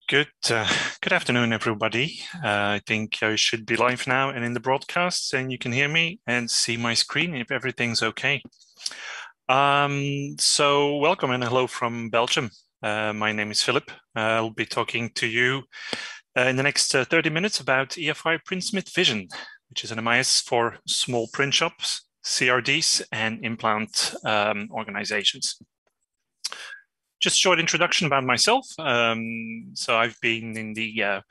Good afternoon, everybody. I think I should be live now and in the broadcast, and you can hear me and see my screen if everything's okay. So welcome and hello from Belgium. My name is Philip. I'll be talking to you in the next 30 minutes about EFI PrintSmith Vision, which is an MIS for small print shops, CRDs, and implant organizations. Just a short introduction about myself. So I've been in the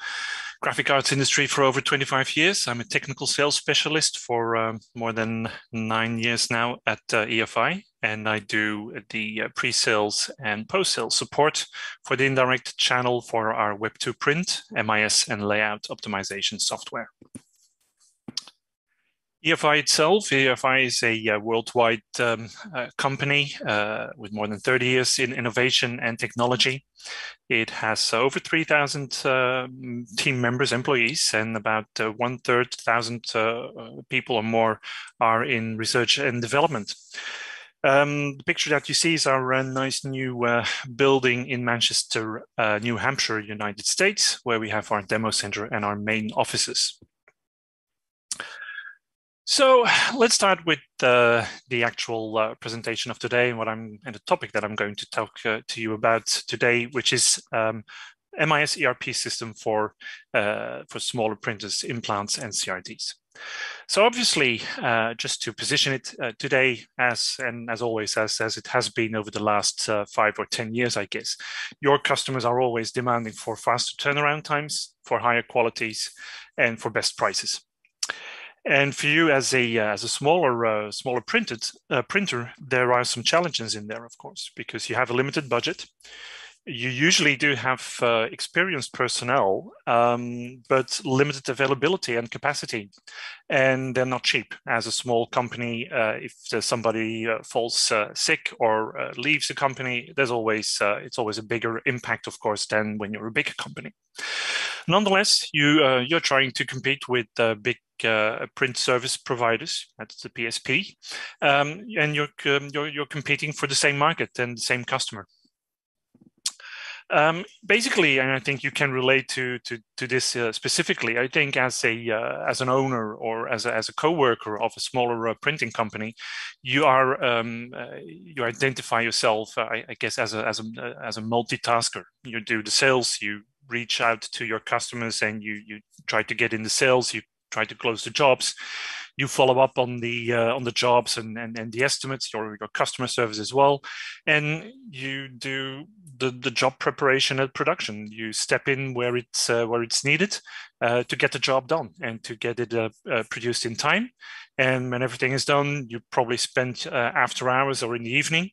graphic arts industry for over 25 years. I'm a technical sales specialist for more than 9 years now at EFI, and I do the pre-sales and post-sales support for the indirect channel for our Web2Print, MIS, and layout optimization software. EFI itself, EFI is a worldwide company with more than 30 years in innovation and technology. It has over 3,000 team members, employees, and about 1,300 people or more are in research and development. The picture that you see is our nice new building in Manchester, New Hampshire, United States, where we have our demo center and our main offices. So let's start with the actual presentation of today and the topic that I'm going to talk to you about today, which is MIS ERP system for smaller printers, implants, and CRDs. So obviously, just to position it today, as always, as it has been over the last 5 or 10 years, I guess, your customers are always demanding for faster turnaround times, for higher qualities, and for best prices. And for you as a smaller printer, there are some challenges in there, of course, because you have a limited budget. You usually do have experienced personnel, but limited availability and capacity, and they're not cheap. As a small company, if somebody falls sick or leaves the company, it's always a bigger impact, of course, than when you're a bigger company. Nonetheless, you're trying to compete with big print service providers, that's the PSP, and you're competing for the same market and the same customer. Basically, and I think you can relate to this specifically. I think as an owner or as a co-worker of a smaller printing company, you identify yourself, I guess, as a multitasker. You do the sales, you reach out to your customers, and you try to get in the sales. You try to close the jobs. You follow up on the jobs and the estimates, your customer service as well, and you do the job preparation and production. You step in where it's needed to get the job done and to get it produced in time. And when everything is done, you probably spend after hours or in the evening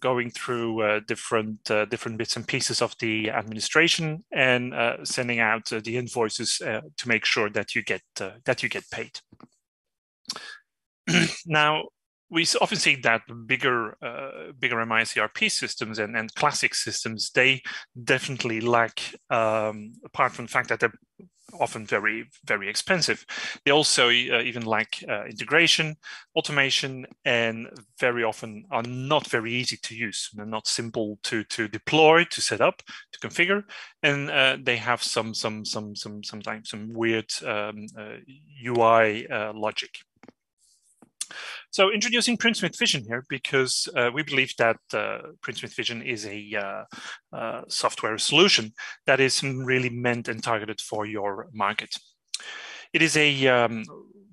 going through different bits and pieces of the administration and sending out the invoices to make sure that you get paid. Now, we often see that bigger MIS ERP systems and classic systems, they definitely lack, apart from the fact that they're often very, very expensive, they also even lack integration, automation, and very often are not very easy to use. They're not simple to deploy, to set up, to configure, and they have sometimes some weird UI logic. So introducing PrintSmith Vision here, because we believe that PrintSmith Vision is a software solution that is really meant and targeted for your market. It is a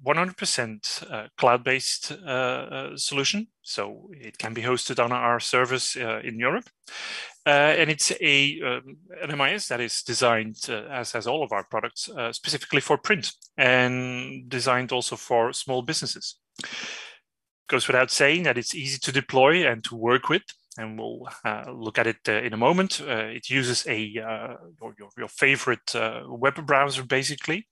100% cloud-based solution, so it can be hosted on our servers in Europe. And it's an MIS that is designed, as all of our products, specifically for print and designed also for small businesses. Goes without saying that it's easy to deploy and to work with, and we'll look at it in a moment. It uses your favorite web browser, basically,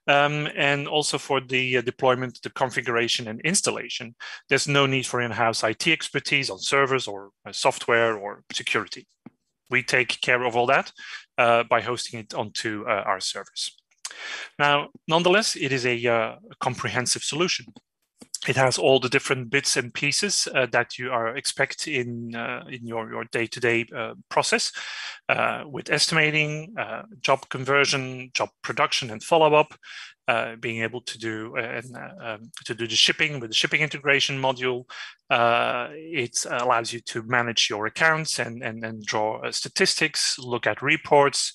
and also for the deployment, the configuration, and installation. There's no need for in-house IT expertise on servers or software or security. We take care of all that by hosting it onto our servers. Now, nonetheless, it is a comprehensive solution. It has all the different bits and pieces that you are expect in your day-to-day process with estimating, job conversion, job production, and follow-up. Being able to do the shipping with the shipping integration module. It allows you to manage your accounts and draw statistics, look at reports,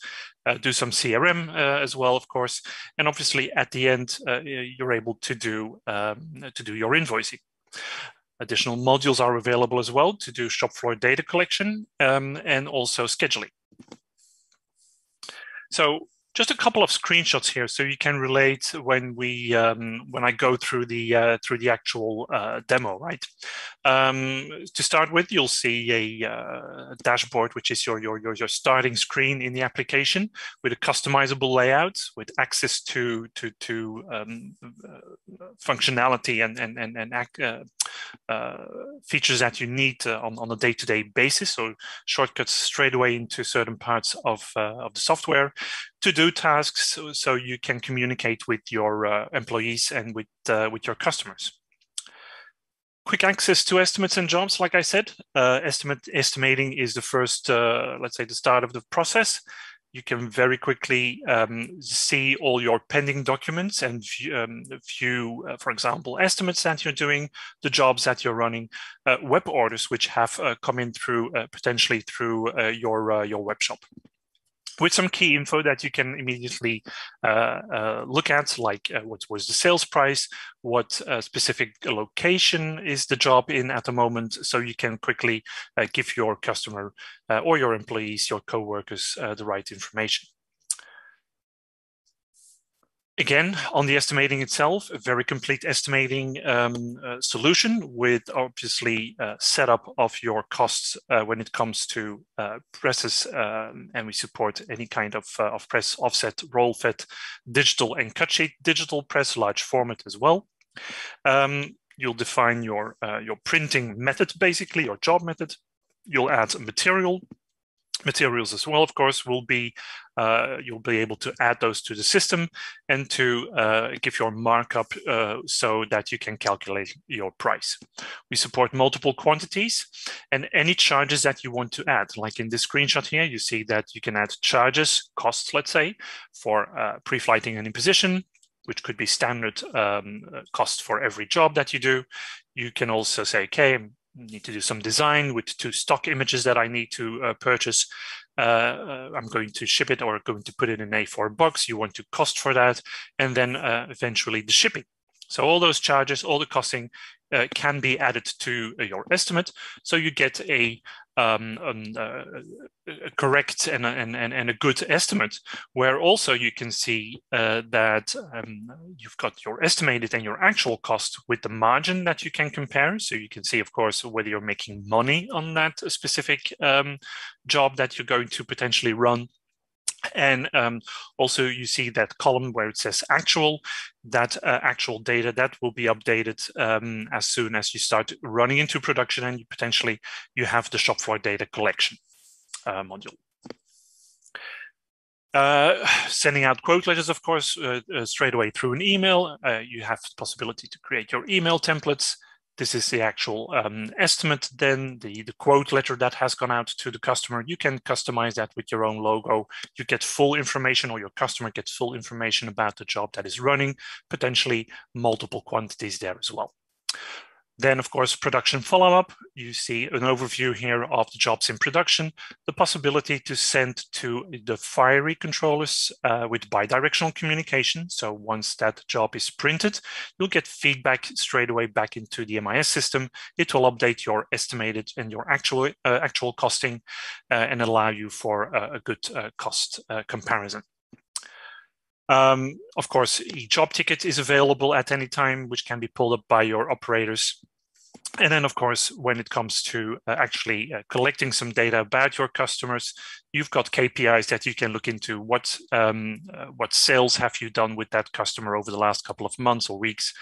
do some CRM as well, of course, and obviously at the end you're able to do your invoicing. Additional modules are available as well to do shop floor data collection and also scheduling. So just a couple of screenshots here, so you can relate when I go through the actual demo, right? To start with, you'll see a dashboard, which is your starting screen in the application, with a customizable layout, with access to functionality and features that you need on a day-to-day basis. So shortcuts straight away into certain parts of the software, to-do tasks, so you can communicate with your employees and with your customers. Quick access to estimates and jobs, like I said. Estimating is the first, let's say, the start of the process. You can very quickly see all your pending documents and view, for example, estimates that you're doing, the jobs that you're running, web orders which have come in through potentially through your web shop, with some key info that you can immediately look at, like what was the sales price, what specific location is the job in at the moment, so you can quickly give your customer or your employees, your co-workers, the right information. Again, on the estimating itself, a very complete estimating solution with obviously setup of your costs when it comes to presses, and we support any kind of press, offset, roll fed, digital and cut sheet, digital press, large format as well. You'll define your printing method, basically your job method. You'll add materials as well, of course, will be you'll be able to add those to the system and to give your markup so that you can calculate your price. We support multiple quantities and any charges that you want to add. Like in this screenshot here, you see that you can add charges, costs, let's say, for pre-flighting and imposition, which could be standard cost for every job that you do. You can also say, okay, I need to do some design with 2 stock images that I need to purchase. I'm going to ship it or going to put it in A4 box. You want to cost for that, and then eventually the shipping. So all those charges, all the costing can be added to your estimate. So you get a correct and a good estimate, where also you can see that you've got your estimated and your actual cost with the margin that you can compare. So you can see, of course, whether you're making money on that specific job that you're going to potentially run. And also you see that column where it says actual, that actual data that will be updated as soon as you start running into production and you have the shop floor data collection module. Sending out quote letters, of course, straight away through an email. You have the possibility to create your email templates. This is the actual estimate, then the quote letter that has gone out to the customer. You can customize that with your own logo. You get full information, or your customer gets full information about the job that is running, potentially multiple quantities there as well. Then, of course, production follow-up. You see an overview here of the jobs in production, the possibility to send to the fiery controllers with bidirectional communication. So once that job is printed, you'll get feedback straight away back into the MIS system. It will update your estimated and your actual costing and allow you for a good cost comparison. Of course, a job ticket is available at any time, which can be pulled up by your operators. And then, of course, when it comes to actually collecting some data about your customers, you've got KPIs that you can look into. What sales have you done with that customer over the last couple of months or weeks?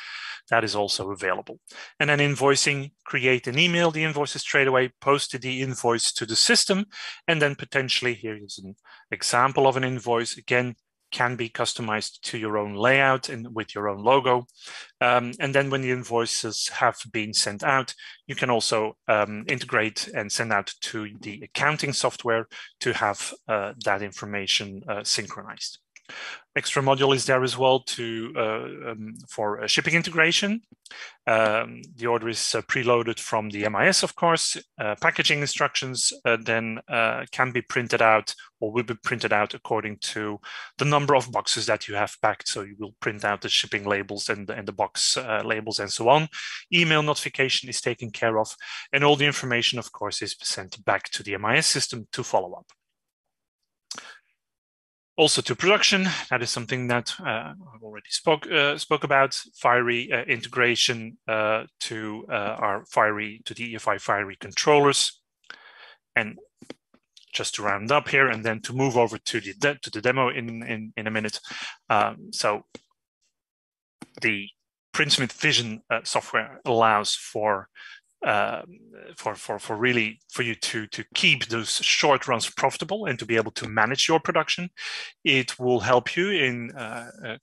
That is also available. And then invoicing, create an email, the invoices straight away, post the invoice to the system, and then potentially here is an example of an invoice. Again, can be customized to your own layout and with your own logo. And then when the invoices have been sent out, you can also integrate and send out to the accounting software to have that information synchronized. Extra module is there as well for shipping integration. The order is preloaded from the MIS, of course. Packaging instructions then can be printed out or will be printed out according to the number of boxes that you have packed. So you will print out the shipping labels and the box labels and so on. Email notification is taken care of, and all the information, of course, is sent back to the MIS system to follow up. Also to production, that is something that I've already spoke about. Fiery integration to the EFI Fiery controllers, and just to round up here, and then to move over to the demo in a minute. So the PrintSmith Vision software allows for you to keep those short runs profitable and to be able to manage your production. It will help you in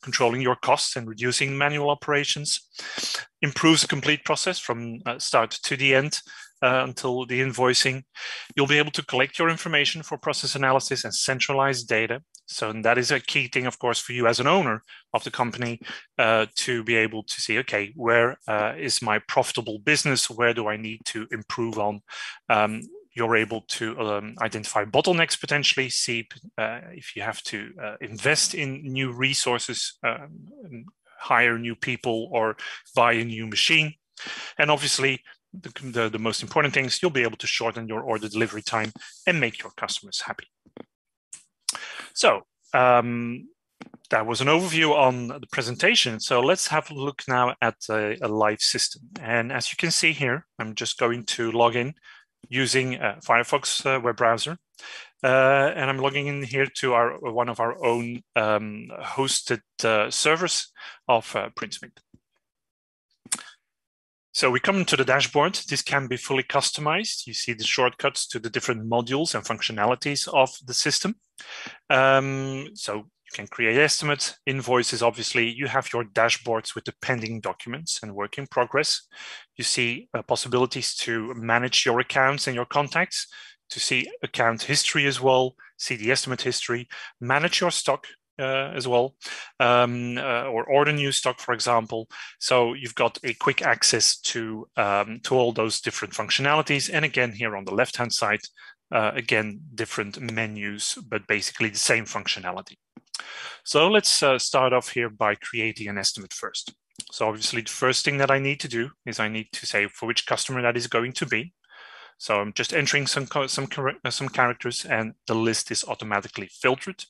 controlling your costs and reducing manual operations, improves the complete process from start to the end until the invoicing. You'll be able to collect your information for process analysis and centralize data. So that is a key thing, of course, for you as an owner of the company to be able to see, okay, where is my profitable business? Where do I need to improve on? You're able to identify bottlenecks potentially, see if you have to invest in new resources, hire new people, or buy a new machine. And obviously, the most important thing is you'll be able to shorten your order delivery time and make your customers happy. So that was an overview on the presentation. So let's have a look now at a live system. And as you can see here, I'm just going to log in using Firefox web browser. And I'm logging in here to one of our own hosted servers of PrintSmith. So we come to the dashboard. This can be fully customized. You see the shortcuts to the different modules and functionalities of the system. So you can create estimates, invoices, obviously. You have your dashboards with the pending documents and work in progress. You see possibilities to manage your accounts and your contacts, to see account history as well, see the estimate history, manage your stock as well, or order new stock, for example. So you've got a quick access to all those different functionalities. And again, here on the left-hand side, again, different menus, but basically the same functionality. So let's start off here by creating an estimate first. So obviously, the first thing that I need to do is I need to say for which customer that is going to be. So I'm just entering some characters, and the list is automatically filtered.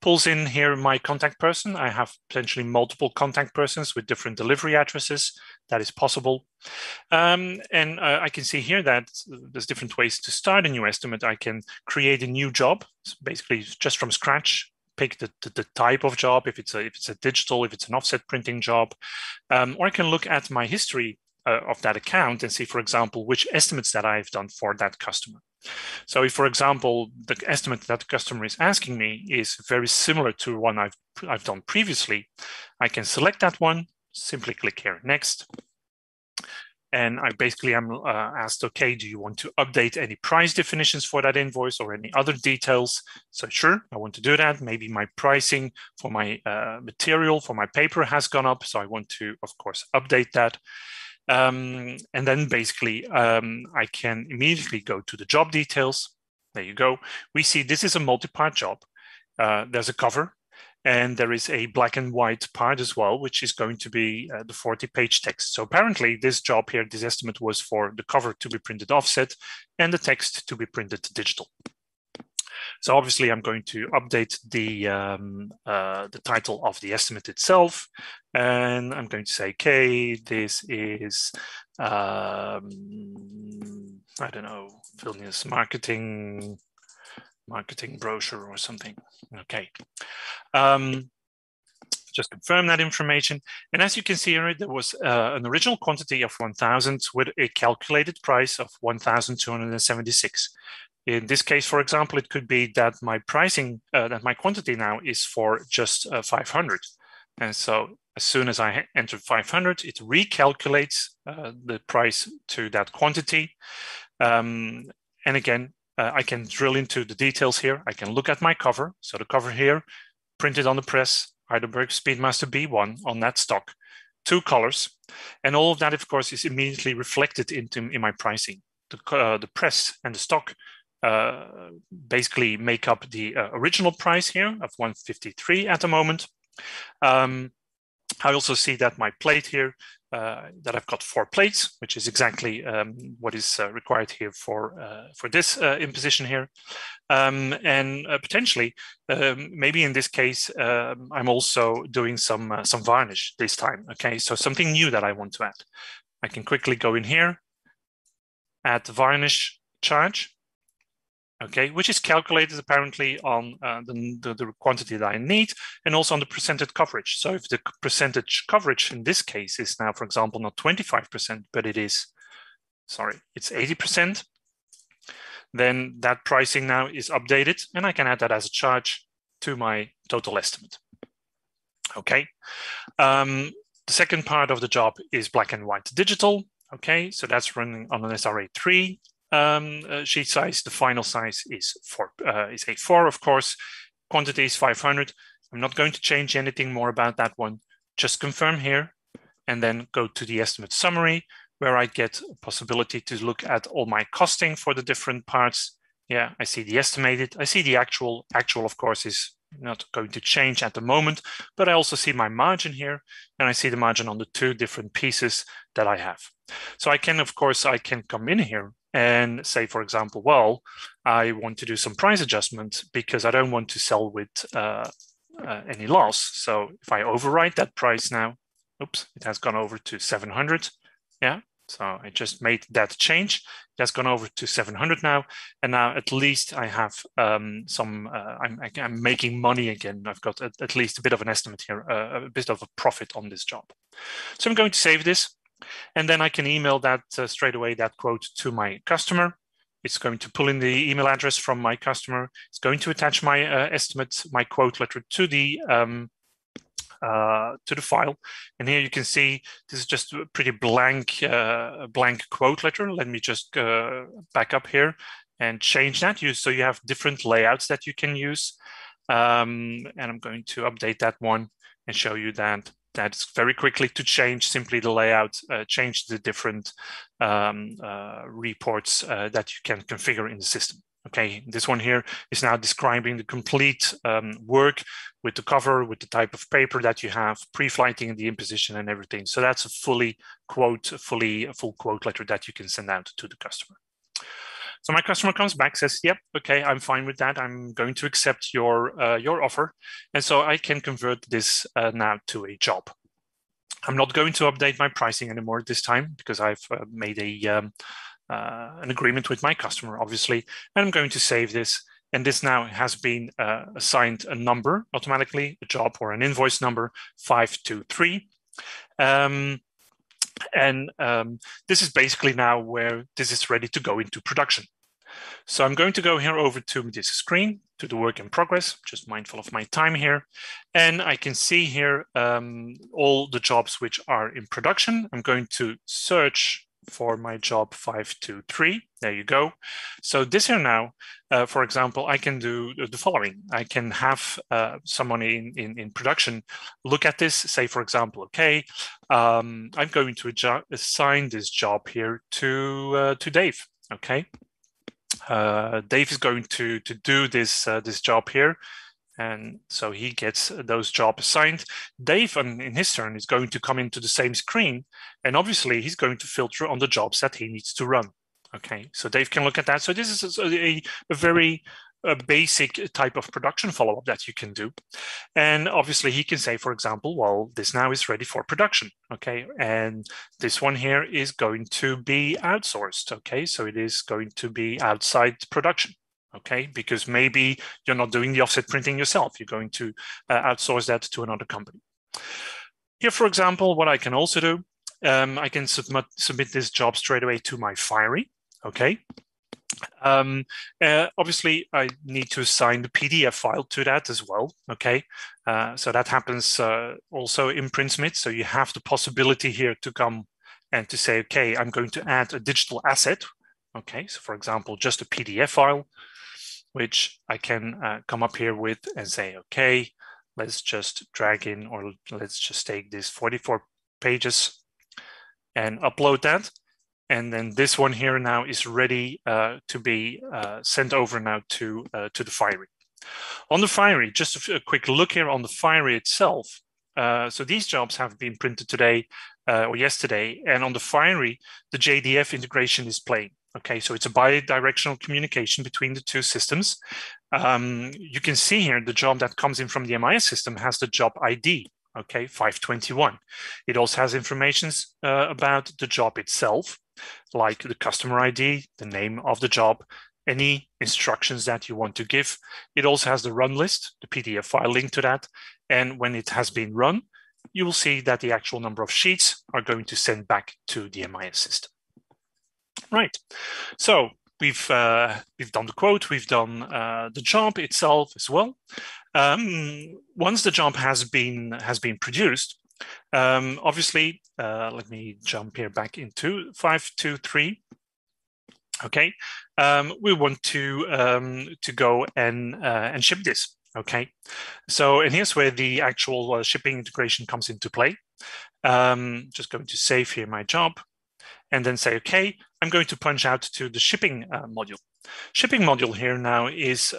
Pulls in here my contact person. I have potentially multiple contact persons with different delivery addresses. That is possible. And I can see here that there's different ways to start a new estimate. I can create a new job, so basically just from scratch, pick the type of job, if it's a digital, if it's an offset printing job, or I can look at my history of that account and see, for example, which estimates that I've done for that customer. So if, for example, the estimate that the customer is asking me is very similar to one I've done previously, I can select that one, simply click here, next. And I basically am asked, okay, do you want to update any price definitions for that invoice or any other details? So sure, I want to do that. Maybe my pricing for my material, for my paper has gone up. So I want to, of course, update that. And then basically, I can immediately go to the job details. There you go. We see this is a multi-part job. There's a cover, and there is a black and white part as well, which is going to be the 40-page text. So apparently this job here, this estimate was for the cover to be printed offset and the text to be printed digital. So obviously I'm going to update the title of the estimate itself. And I'm going to say, okay, this is, I don't know, Vilnius marketing brochure or something. Okay. Just confirm that information. And as you can see here, there was an original quantity of 1,000 with a calculated price of 1,276. In this case, for example, it could be that my pricing, that my quantity now is for just 500. And so as soon as I enter 500, it recalculates the price to that quantity. And again, I can drill into the details here. I can look at my cover. So the cover here, printed on the press, Heidelberg Speedmaster B1 on that stock, 2 colors. And all of that, of course, is immediately reflected in my pricing. The press and the stock basically make up the original price here of 153 at the moment. I also see that my plate here, that I've got 4 plates, which is exactly what is required here for this imposition here. And potentially, maybe in this case, I'm also doing some varnish this time. Okay, so something new that I want to add. I can quickly go in here, add the varnish charge. Okay, which is calculated apparently on the quantity that I need and also on the percentage coverage. So if the percentage coverage in this case is now, for example, not 25%, but it is, sorry, it's 80%, then that pricing now is updated and I can add that as a charge to my total estimate. Okay, the second part of the job is black and white digital. Okay, so that's running on an SRA3. Sheet size, the final size is A4, of course. Quantity is 500. I'm not going to change anything more about that one. Just confirm here and then go to the estimate summary where I get a possibility to look at all my costing for the different parts. Yeah, I see the estimated. I see the actual. Actual, of course, is not going to change at the moment, but I also see my margin here and I see the margin on the 2 different pieces that I have. So I can, of course, I can come in here and say, for example, well, I want to do some price adjustment because I don't want to sell with any loss. So if I overwrite that price now, oops, it has gone over to 700. Yeah, so I just made that change. It has gone over to 700 now. And now at least I have I'm making money again. I've got at least a bit of an estimate here, a bit of a profit on this job. So I'm going to save this. And then I can email that straight away, that quote to my customer. It's going to pull in the email address from my customer. It's going to attach my estimate, my quote letter to the file. And here you can see this is just a pretty blank quote letter. Let me just back up here and change that. So you have different layouts that you can use. And I'm going to update that one and show you that. That's very quickly to change simply the layout, change the different reports that you can configure in the system. Okay, this one here is now describing the complete work with the cover, with the type of paper that you have, pre-flighting and the imposition and everything. So that's a full quote letter that you can send out to the customer. So my customer comes back, says, yep, okay, I'm fine with that. I'm going to accept your offer. And so I can convert this now to a job. I'm not going to update my pricing anymore this time because I've made an agreement with my customer, obviously. And I'm going to save this. And this now has been assigned a number automatically, a job or an invoice number 523. This is basically now where this is ready to go into production. So I'm going to go here over to this screen, to the work in progress, just mindful of my time here. And I can see here all the jobs which are in production. I'm going to search for my job 523. There you go. So this here now, for example, I can do the following. I can have someone in production look at this, say, for example, okay, I'm going to assign this job here to Dave. Okay, Dave is going to do this job here. And so he gets those jobs assigned. Dave, in his turn, is going to come into the same screen. And obviously, he's going to filter on the jobs that he needs to run. Okay, so Dave can look at that. So this is a very basic type of production follow-up that you can do. And obviously, he can say, for example, well, this now is ready for production. Okay, and this one here is going to be outsourced. Okay, so it is going to be outside production. Okay, because maybe you're not doing the offset printing yourself. You're going to outsource that to another company. Here, for example, what I can also do, I can submit this job straight away to my Fiery. Okay, Obviously, I need to assign the PDF file to that as well. Okay, so that happens also in PrintSmith. So you have the possibility here to come and to say, okay, I'm going to add a digital asset. Okay, so for example, just a PDF file, which I can come up here with and say, okay, let's just drag in, or let's just take this 44 pages and upload that. And then this one here now is ready to be sent over now to the Fiery. On the Fiery, just a quick look here on the Fiery itself. So these jobs have been printed today or yesterday, and on the Fiery, the JDF integration is playing. Okay, so it's a bi-directional communication between the two systems. You can see here the job that comes in from the MIS system has the job ID. Okay, 521. It also has information about the job itself, like the customer ID, the name of the job, any instructions that you want to give. It also has the run list, the PDF file linked to that. And when it has been run, you will see that the actual number of sheets are going to send back to the MIS system. Right. So we've done the quote, we've done the job itself as well. Once the job has been produced, obviously, let me jump here back into 523. Okay, we want to go and ship this. Okay, so and here's where the actual shipping integration comes into play. Just going to save here my job, and then say, okay, I'm going to punch out to the shipping module. Shipping module here now is,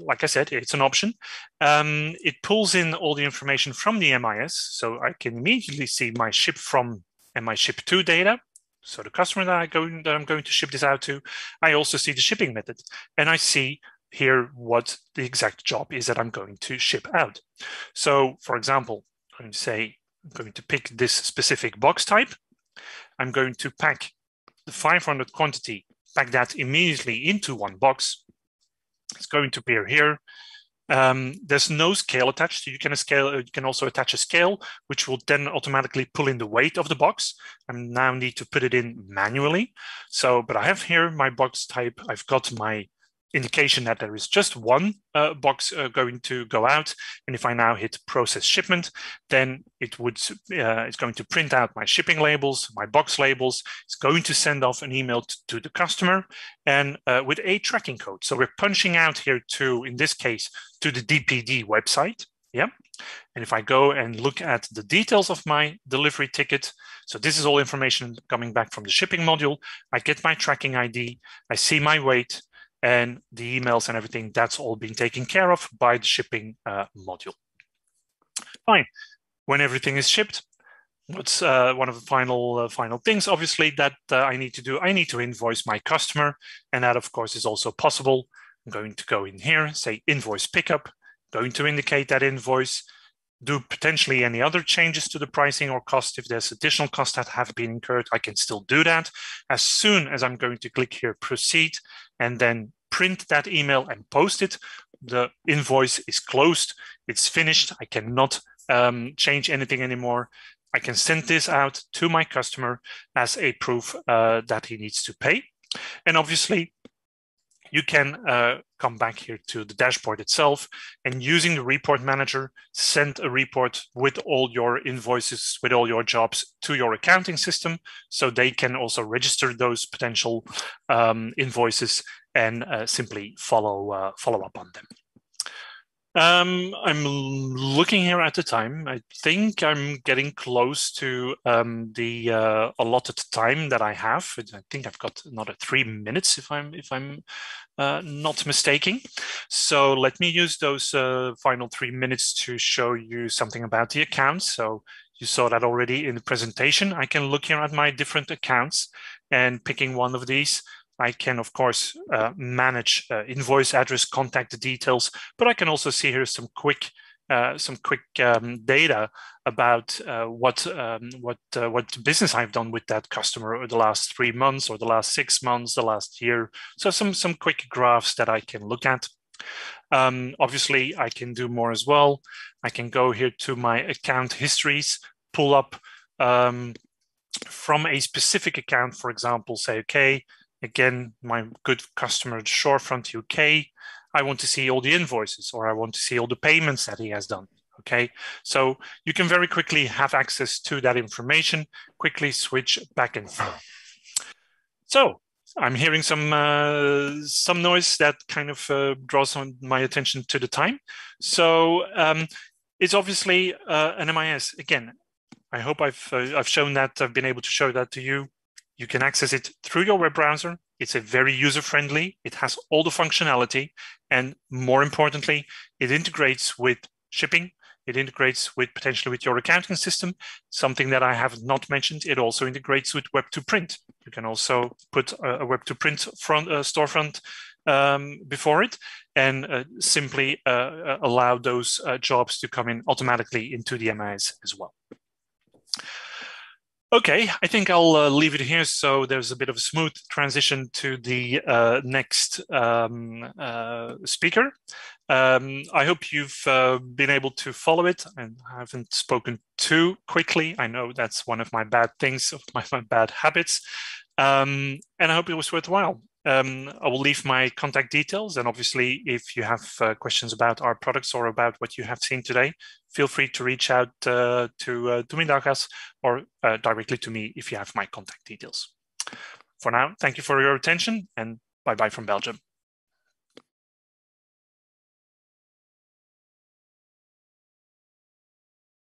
like I said, it's an option. It pulls in all the information from the MIS, so I can immediately see my ship from and my ship to data. So the customer that I'm going to ship this out to. I also see the shipping method, and I see here what the exact job is that I'm going to ship out. So, for example, I'm going to say I'm going to pick this specific box type. I'm going to pack the 500 quantity, pack that immediately into one box. It's going to appear here. There's no scale attached. You can also attach a scale, which will then automatically pull in the weight of the box. I now need to put it in manually. So, but I have here my box type. I've got my indication that there is just one box going to go out. And if I now hit process shipment, then it's going to print out my shipping labels, my box labels. It's going to send off an email to the customer and with a tracking code. So we're punching out here to, in this case, to the DPD website. Yeah. And if I go and look at the details of my delivery ticket, so this is all information coming back from the shipping module. I get my tracking ID, I see my weight, and the emails and everything, that's all being taken care of by the shipping module. Fine. When everything is shipped, what's one of the final things, obviously, that I need to do? I need to invoice my customer, and that, of course, is also possible. I'm going to go in here, say invoice pickup, going to indicate that invoice, do potentially any other changes to the pricing or cost. If there's additional costs that have been incurred, I can still do that. As soon as I'm going to click here, proceed, and then print that email and post it, the invoice is closed, it's finished. I cannot change anything anymore. I can send this out to my customer as a proof that he needs to pay. And obviously, you can come back here to the dashboard itself, and using the report manager, send a report with all your invoices, with all your jobs to your accounting system, so they can also register those potential invoices and simply follow up on them. I'm looking here at the time. I think I'm getting close to the allotted time that I have. I think I've got another 3 minutes, if I'm not mistaken. So let me use those final 3 minutes to show you something about the accounts. So you saw that already in the presentation. I can look here at my different accounts, and picking one of these, I can, of course, manage invoice address, contact details, but I can also see here some quick data about what business I've done with that customer over the last 3 months, or the last 6 months, the last year. So some quick graphs that I can look at. Obviously, I can do more as well. I can go here to my account histories, pull up from a specific account, for example, say, okay, again, my good customer Shorefront UK, I want to see all the invoices, or I want to see all the payments that he has done. Okay, so you can very quickly have access to that information, quickly switch back and forth. So I'm hearing some noise that kind of draws on my attention to the time. So it's obviously an MIS. Again, I hope I've shown that, I've been able to show that to you. You can access it through your web browser. It's a very user-friendly. It has all the functionality. And more importantly, it integrates with shipping. It integrates with potentially with your accounting system. Something that I have not mentioned, it also integrates with Web2Print. You can also put a Web2Print storefront before it and simply allow those jobs to come in automatically into the MIS as well. Okay, I think I'll leave it here so there's a bit of a smooth transition to the next speaker. I hope you've been able to follow it and haven't spoken too quickly. I know that's one of my bad things, of my bad habits, and I hope it was worthwhile. I will leave my contact details, and obviously if you have questions about our products or about what you have seen today, feel free to reach out to Domindagas or directly to me if you have my contact details. For now, thank you for your attention, and bye-bye from Belgium.